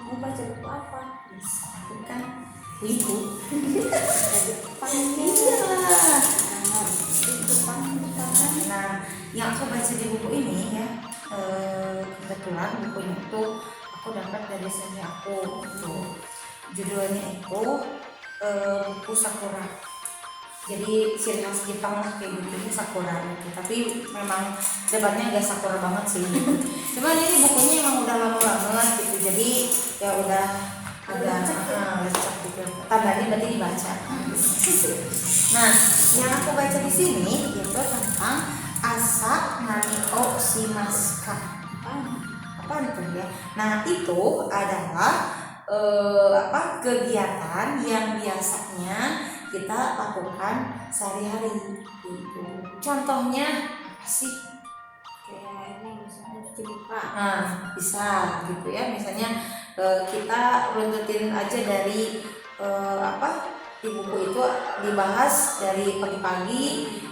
Mau baca buku apa? Bisa, bukan buku. Iya. Nah, yang aku baca di buku ini ya, kebetulan bukunya itu aku dapat dari seni aku. Judulnya itu buku Sakura. Jadi ciri khas Jepang lah kayak gitu, Sakura gitu. Tapi memang debatnya agak Sakura banget sih. Cuman ini bukunya emang udah lama banget gitu. Jadi ya udah agak lecek gitu. Tambahnya berarti dibaca. Nah, yang aku baca di sini itu tentang Asa Nanio Shimaska. Apa itu ya? Nah, itu adalah kegiatan yang biasanya kita lakukan sehari-hari gitu. Contohnya apa sih? Kayak ini misalnya cuci muka. Nah, bisa gitu ya. Misalnya kita runtutin aja dari di buku itu dibahas dari pagi-pagi,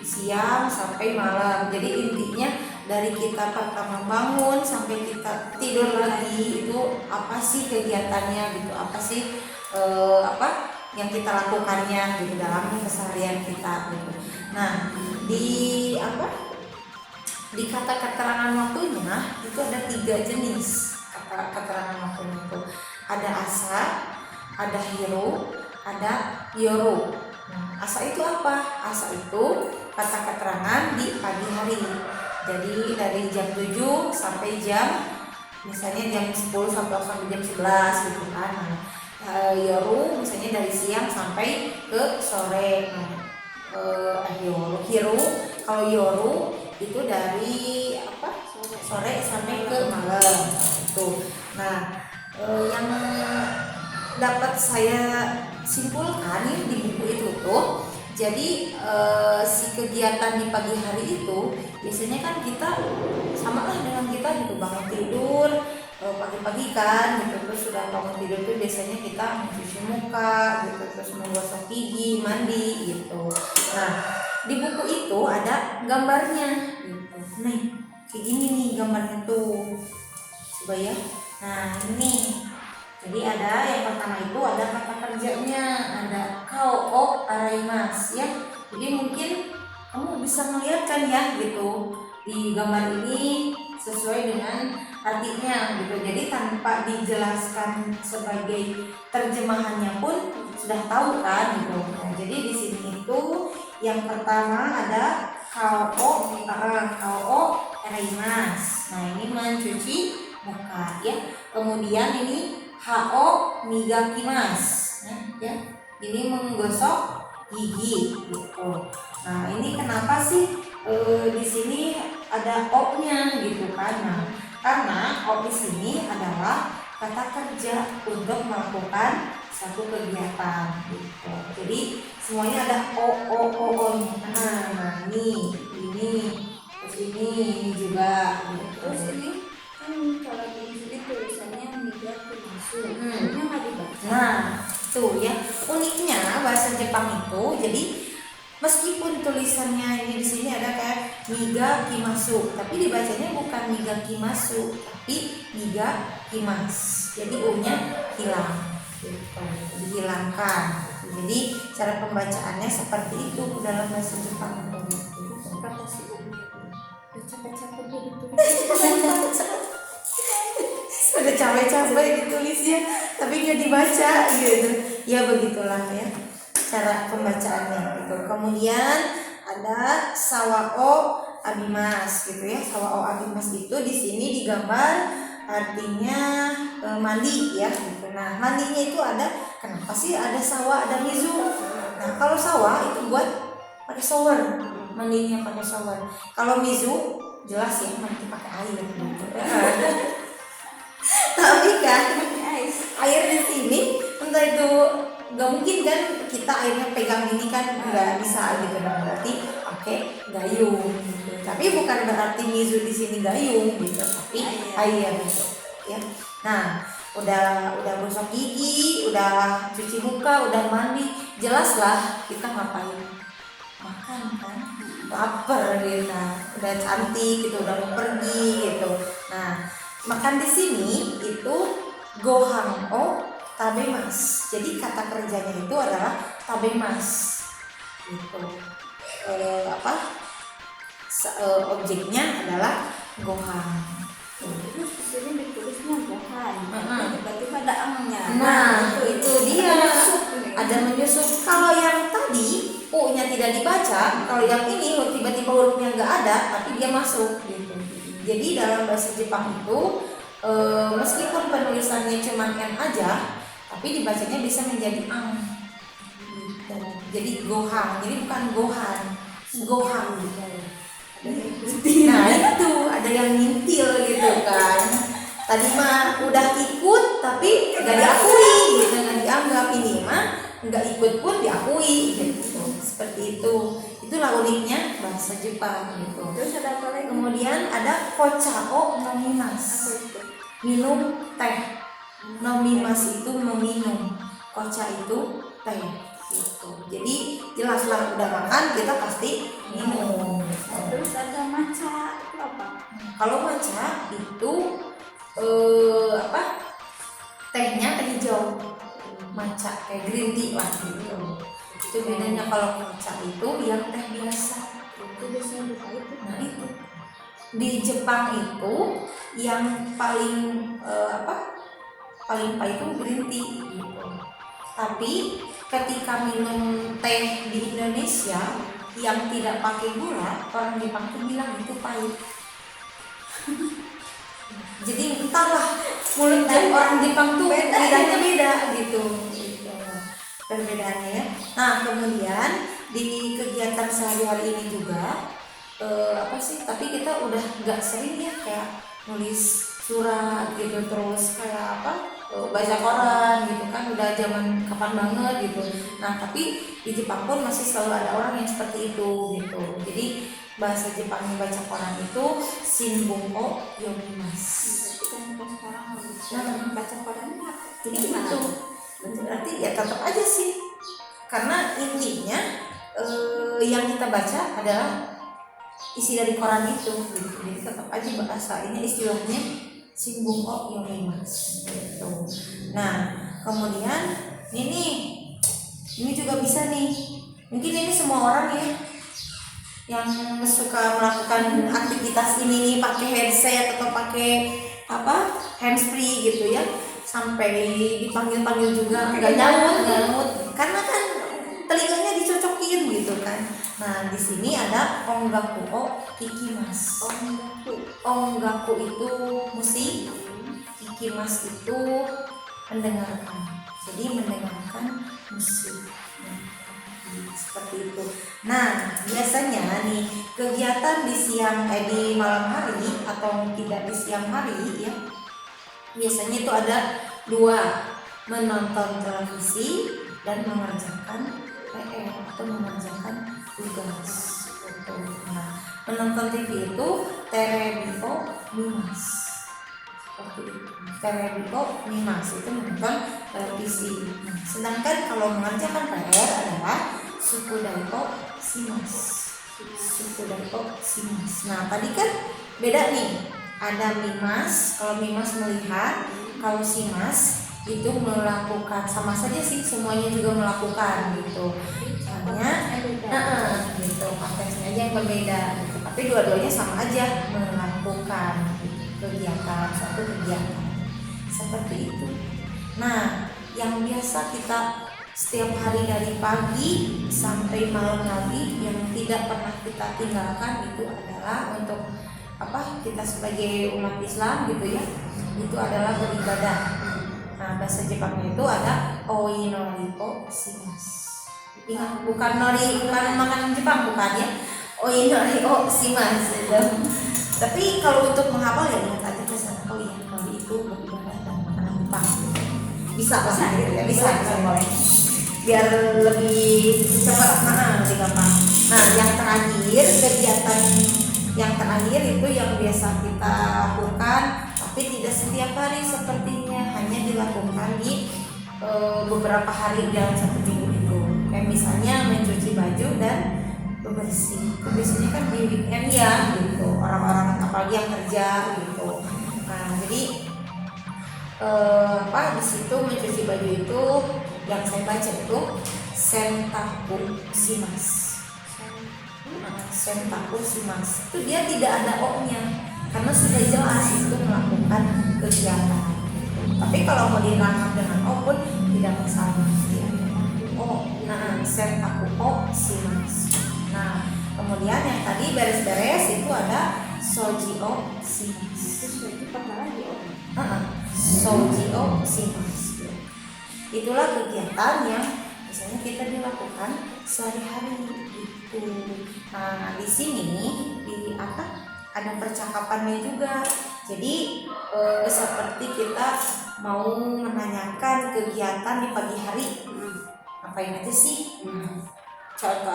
siang sampai malam. Jadi intinya dari kita pertama bangun sampai kita tidur lagi itu apa sih kegiatannya gitu, apa sih yang kita lakukannya gitu dalam keseharian kita gitu. Nah, di kata keterangan waktunya itu ada 3 jenis kata keterangan waktunya itu. Ada asa, ada hiro, ada yoru. Nah, asa itu apa? Asa itu kata keterangan di pagi hari. Jadi dari jam 7 sampai misalnya jam 10 sampai jam 11 gitu kan. Yoru misalnya dari siang sampai ke sore. Hiro, kalau yoru itu dari sore sampai ke malam itu. Nah, yang dapat saya simpulkan di buku itu tuh, jadi si kegiatan di pagi hari itu biasanya kan kita sama lah dengan kita gitu, bangun tidur pagi-pagi kan gitu, terus sudah bangun tidur tuh biasanya kita mencuci muka gitu, terus menggosok gigi, mandi gitu. Nah, di buku itu ada gambarnya gitu. Nih, kayak gini nih gambarnya tuh. Coba ya. Nah, ini. Jadi ada yang pertama itu ada kata kerjanya, ada kao o araimasu ya. Jadi mungkin kamu bisa melihat kan ya gitu di gambar ini sesuai dengan artinya gitu. Jadi tanpa dijelaskan sebagai terjemahannya pun sudah tahu kan gitu. Nah, jadi di sini itu yang pertama ada kao o araimasu. Nah, ini mencuci muka ya. Kemudian ini hao migakimasu ya. Ini menggosok gigi gitu. Nah, ini kenapa sih di sini ada o-nya gitu kan? Nah, karena o di sini adalah kata kerja untuk melakukan satu kegiatan gitu. Jadi semuanya ada o-nya. Nah, ini terus ini juga gitu. Terus ini kan kalau di sini tulisannya migakimasu. Ini nggak dibaca. Nah, tuh ya, uniknya bahasa Jepang itu, jadi meskipun tulisannya ini di sini ada kayak migakimasu, tapi dibacanya bukan migakimasu, tapi migakimasu. Jadi u-nya hilang, gitu, dihilangkan. Jadi cara pembacaannya seperti itu dalam bahasa Jepang. Kata si Umi baca-baca begitu. Udah capek-capek ditulisnya tapi nggak dibaca gitu ya, begitulah ya cara pembacaannya gitu. Kemudian ada sawao abimas gitu ya. Sawao abimas itu di sini digambar artinya mandi ya gitu. Nah, mandinya itu ada, kenapa sih ada sawa ada mizu? Nah, kalau sawa itu buat pakai shower, mandinya pakai shower. Kalau mizu jelas ya mandi pakai air gitu. Tapi kan air di sini entah itu nggak mungkin kan kita airnya pegang gini kan, nggak bisa gitu. Berarti pakai gayung gitu. Tapi bukan berarti mizu di sini gayung gitu, tapi air gitu ya. Nah, udah gosok gigi, udah cuci muka, udah mandi, jelas lah kita ngapain? Makan kan, lapar gitu. Udah cantik gitu, udah mau pergi gitu. Nah, makan di sini itu gohang o tabemas. Jadi kata kerjanya itu adalah tabemas. Gitu. Objeknya adalah gohang. Terus di sini ditulisnya gohan. Tiba-tiba ada angnya. Nah, itu dia. Ada menyusup. Kalau yang tadi U-nya tidak dibaca, kalau yang ini tiba-tiba hurufnya nggak ada, tapi dia masuk gitu. Jadi dalam bahasa Jepang itu meskipun penulisannya cuma N aja, tapi dibacanya bisa menjadi ang. Gitu. Jadi gohang, jadi bukan gohan, gohang. Nah itu ada yang ngintil gitu kan. Tadi mah udah ikut tapi nggak diakui, gitu, nggak dianggap. Ini mah nggak ikut pun diakui gitu. Seperti itu. Itulah uniknya bahasa Jepang gitu. Terus ada apa lagi? Kemudian ada kochao nomimas. Minum teh. Nomimas itu meminum. Kocha itu teh gitu. Jadi jelaslah udah makan kita pasti minum. Terus ada matcha, itu apa? Kalau matcha itu tehnya teh hijau. Matcha kayak green tea lah gitu. Itu bedanya. Kalau matcha itu yang teh biasa. Itu biasanya dipahit. Nah itu di Jepang itu yang paling paling pahit itu green tea gitu. Tapi ketika minum teh di Indonesia yang tidak pakai gula, orang Jepang tuh bilang itu pahit. Jadi entahlah mulut dan orang Jepang tuh bedanya beda gitu. Perbedaannya ya. Nah kemudian di kegiatan sehari-hari ini juga tapi kita udah nggak sering ya kayak nulis surat gitu, terus kayak baca koran gitu kan, udah zaman kapan banget gitu. Nah tapi di Jepang pun masih selalu ada orang yang seperti itu gitu. Jadi bahasa Jepangnya baca koran itu shinbun o yomimasu. Kan sekarang harus baca korannya. Jadi itu berarti ya tetap aja sih, karena intinya yang kita baca adalah isi dari koran itu gitu. Jadi tetap aja bahasa ini istilahnya shinbun o yomimasu gitu. Nah kemudian ini juga bisa nih, mungkin ini semua orang ya yang suka melakukan aktivitas ini nih, pakai headset atau pakai handsfree gitu ya, sampai dipanggil juga nggak nyaut karena kan telinganya dicocokin gitu kan. Nah di sini ada ongaku o ikimasu. Ongaku itu musik, ikimasu itu mendengarkan. Jadi mendengarkan musik. Seperti itu. Nah biasanya nih kegiatan di malam hari atau tidak di siang hari ya, biasanya itu ada dua, menonton televisi dan mengerjakan PR atau mengerjakan tugas. Nah menonton TV itu terebi o mimasu. Seperti itu. Terebi o mimasu itu menonton televisi. Nah, sedangkan kalau mengerjakan PR adalah sukudai o shimasu. Sukudai o shimasu. Nah tadi kan beda nih, ada mimas, kalau mimas melihat, kalau shimas itu melakukan. Sama saja sih, semuanya juga melakukan gitu. Hanya gitu, konteksnya aja yang berbeda gitu. Tapi dua-duanya sama aja melakukan kegiatan, suatu kegiatan seperti itu. Nah yang biasa kita setiap hari dari pagi sampai malam lagi yang tidak pernah kita tinggalkan itu adalah untuk kita sebagai umat Islam gitu ya, itu adalah beribadah. Nah bahasa Jepangnya itu ada oinori o shimasu. Ingat, bukan makanan Jepang, bukan ya, oinori o shimasu gitu. Tapi kalau untuk menghafal ya ingat aja ke sana, kalau itu beribadah dan makanan Jepang gitu. Bisa gitu ya, bisa boleh, biar lebih cepat, lebih gampang. Nah yang terakhir, kegiatan yang terakhir itu yang biasa kita lakukan tapi tidak setiap hari sepertinya, hanya dilakukan di beberapa hari dalam satu minggu itu. Kayak misalnya mencuci baju dan bebersih. Biasanya kan di weekend ya gitu, orang-orang apalagi yang kerja gitu. Nah jadi di situ mencuci baju itu yang saya baca itu sentaku shimasu. Sentaku shimasu itu dia tidak ada o-nya karena sudah jelas itu melakukan kegiatan. Tapi kalau mau dirangkap dengan o pun tidak masalah. Sentaku o shimasu. Nah, kemudian yang tadi beres-beres itu ada soji o shimasu. Itu pakai lagi Soji o shimasu. Itulah kegiatan yang biasanya kita dilakukan sehari-hari itu. Nah, di sini ada percakapannya juga. Jadi seperti kita mau menanyakan kegiatan di pagi hari, ngapain aja sih? Contoh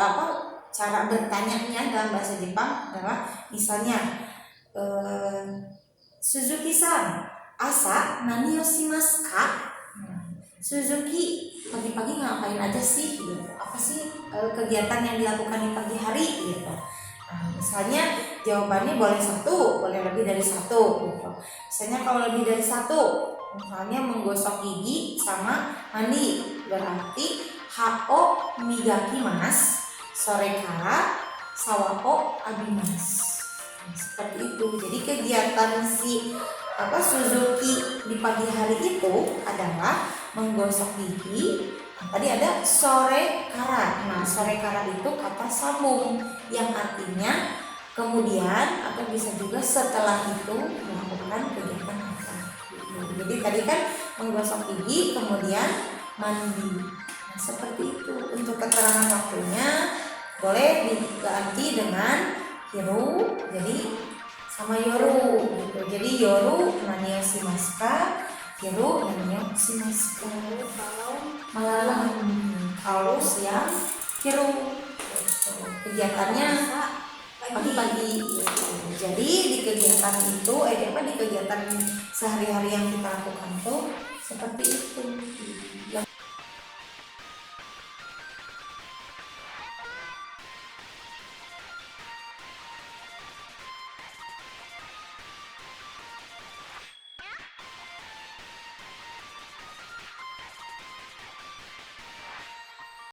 cara bertanyanya dalam bahasa Jepang adalah misalnya Suzuki-san, asa nani o shimasu ka? Suzuki, pagi-pagi ngapain aja sih? Gitu. Apa sih kegiatan yang dilakukan di pagi hari? Gitu. Nah, misalnya jawabannya boleh satu, boleh lebih dari satu. Gitu. Misalnya kalau lebih dari satu, misalnya menggosok gigi sama mandi, berarti hao migaki mas, sore kara sawako abimas. Nah, seperti itu. Jadi kegiatan si Suzuki di pagi hari itu adalah menggosok gigi. Tadi ada sore kara. Nah, sore kara itu kata sambung yang artinya kemudian atau bisa juga setelah itu melakukan kegiatan apa. Jadi tadi kan menggosok gigi kemudian mandi. Nah, seperti itu. Untuk keterangan waktunya boleh diganti dengan hiru jadi sama yoru gitu. Jadi yoru nani o shimasu ka, hiru nani o shimasu ka. Malam, kalau siang hiru gitu. Kegiatannya pagi-pagi gitu. Jadi di kegiatan itu di kegiatan sehari-hari yang kita lakukan tuh seperti itu.